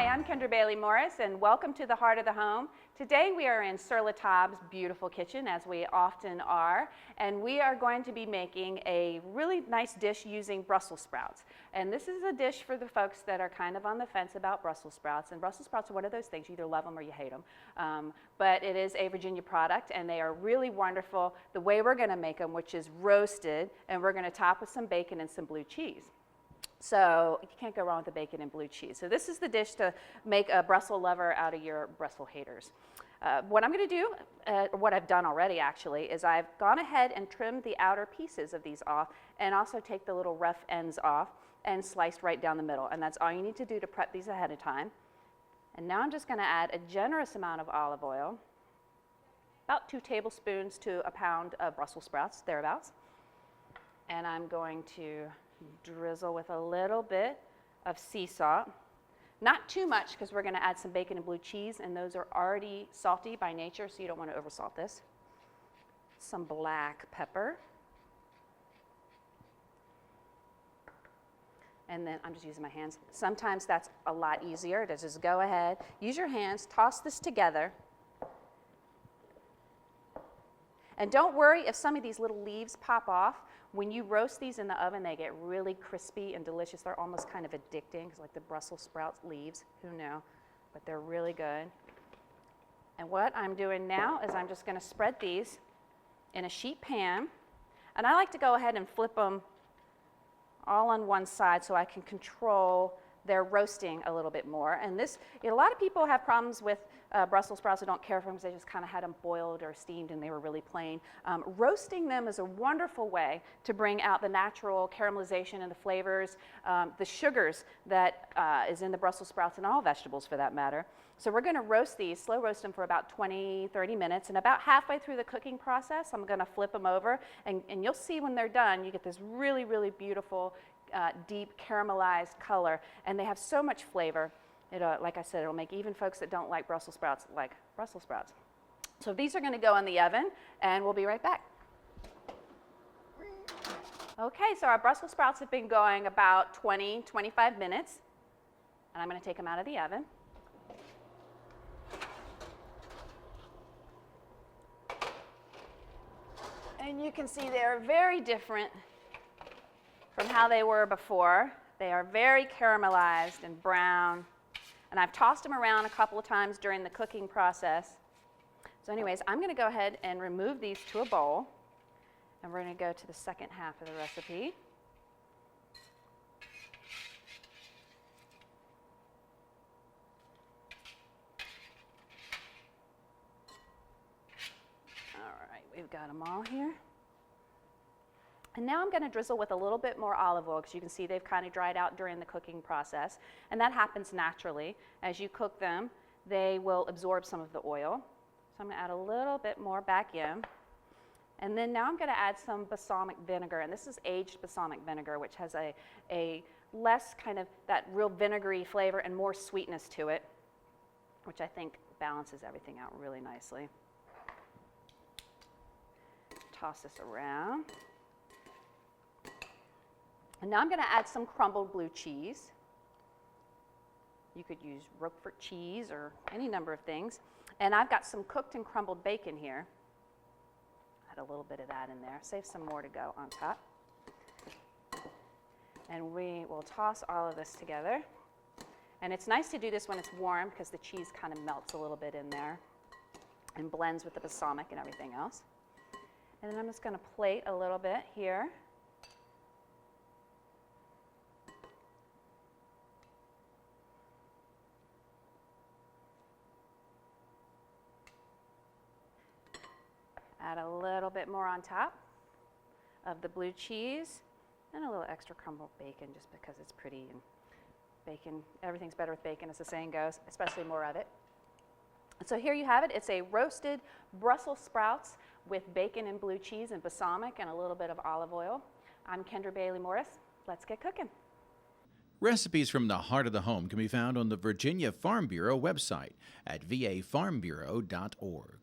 Hi, I'm Kendra Bailey Morris, and welcome to the Heart of the Home. Today we are in Sir Latab's beautiful kitchen, as we often are, and we are going to be making a really nice dish using Brussels sprouts. And this is a dish for the folks that are kind of on the fence about Brussels sprouts, and Brussels sprouts are one of those things, you either love them or you hate them. But it is a Virginia product, and they are really wonderful the way we're going to make them, which is roasted, and we're going to top with some bacon and some blue cheese. So you can't go wrong with the bacon and blue cheese. So this is the dish to make a Brussels lover out of your Brussels haters. What I'm going to do, what I've done already actually, is I've gone ahead and trimmed the outer pieces of these off and also take the little rough ends off and sliced right down the middle. And that's all you need to do to prep these ahead of time. And now I'm just going to add a generous amount of olive oil, about 2 tablespoons to a pound of Brussels sprouts, thereabouts. And I'm going to drizzle with a little bit of sea salt. Not too much, because we're going to add some bacon and blue cheese, and those are already salty by nature, so you don't want to oversalt this. Some black pepper. And then I'm just using my hands. Sometimes that's a lot easier to just go ahead, use your hands, toss this together. And don't worry if some of these little leaves pop off. When you roast these in the oven, they get really crispy and delicious. They're almost kind of addicting, because like the Brussels sprouts leaves, who knew? But they're really good. And what I'm doing now is I'm just going to spread these in a sheet pan. And I like to go ahead and flip them all on one side so I can control their roasting a little bit more. And this, a lot of people have problems with Brussels sprouts who don't care for them because they just kind of had them boiled or steamed and they were really plain. Roasting them is a wonderful way to bring out the natural caramelization and the flavors, the sugars that is in the Brussels sprouts and all vegetables for that matter. So we're going to roast these, slow roast them for about 20-30 minutes, and about halfway through the cooking process I'm going to flip them over, and you'll see when they're done you get this really, really beautiful deep caramelized color, and they have so much flavor. Like I said, it'll make even folks that don't like Brussels sprouts like Brussels sprouts. So these are going to go in the oven, and we'll be right back. Okay, so our Brussels sprouts have been going about 20-25 minutes, and I'm going to take them out of the oven. And you can see they're very different from how they were before. They are very caramelized and brown. And I've tossed them around a couple of times during the cooking process. So anyways, I'm going to go ahead and remove these to a bowl. And we're going to go to the second half of the recipe. All right, we've got them all here. And now I'm going to drizzle with a little bit more olive oil, because you can see they've kind of dried out during the cooking process. And that happens naturally. As you cook them, they will absorb some of the oil. So I'm going to add a little bit more back in. And then now I'm going to add some balsamic vinegar. And this is aged balsamic vinegar, which has a less kind of that real vinegary flavor and more sweetness to it, which I think balances everything out really nicely. Toss this around. And now I'm going to add some crumbled blue cheese. You could use Roquefort cheese or any number of things. And I've got some cooked and crumbled bacon here. Add a little bit of that in there. Save some more to go on top. And we will toss all of this together. And it's nice to do this when it's warm, because the cheese kind of melts a little bit in there and blends with the balsamic and everything else. And then I'm just going to plate a little bit here. Add a little bit more on top of the blue cheese, and a little extra crumbled bacon, just because it's pretty, and bacon, everything's better with bacon, as the saying goes, especially more of it. And so here you have it. It's a roasted Brussels sprouts with bacon and blue cheese and balsamic and a little bit of olive oil. I'm Kendra Bailey Morris. Let's get cooking. Recipes from the Heart of the Home can be found on the Virginia Farm Bureau website at vafarmbureau.org.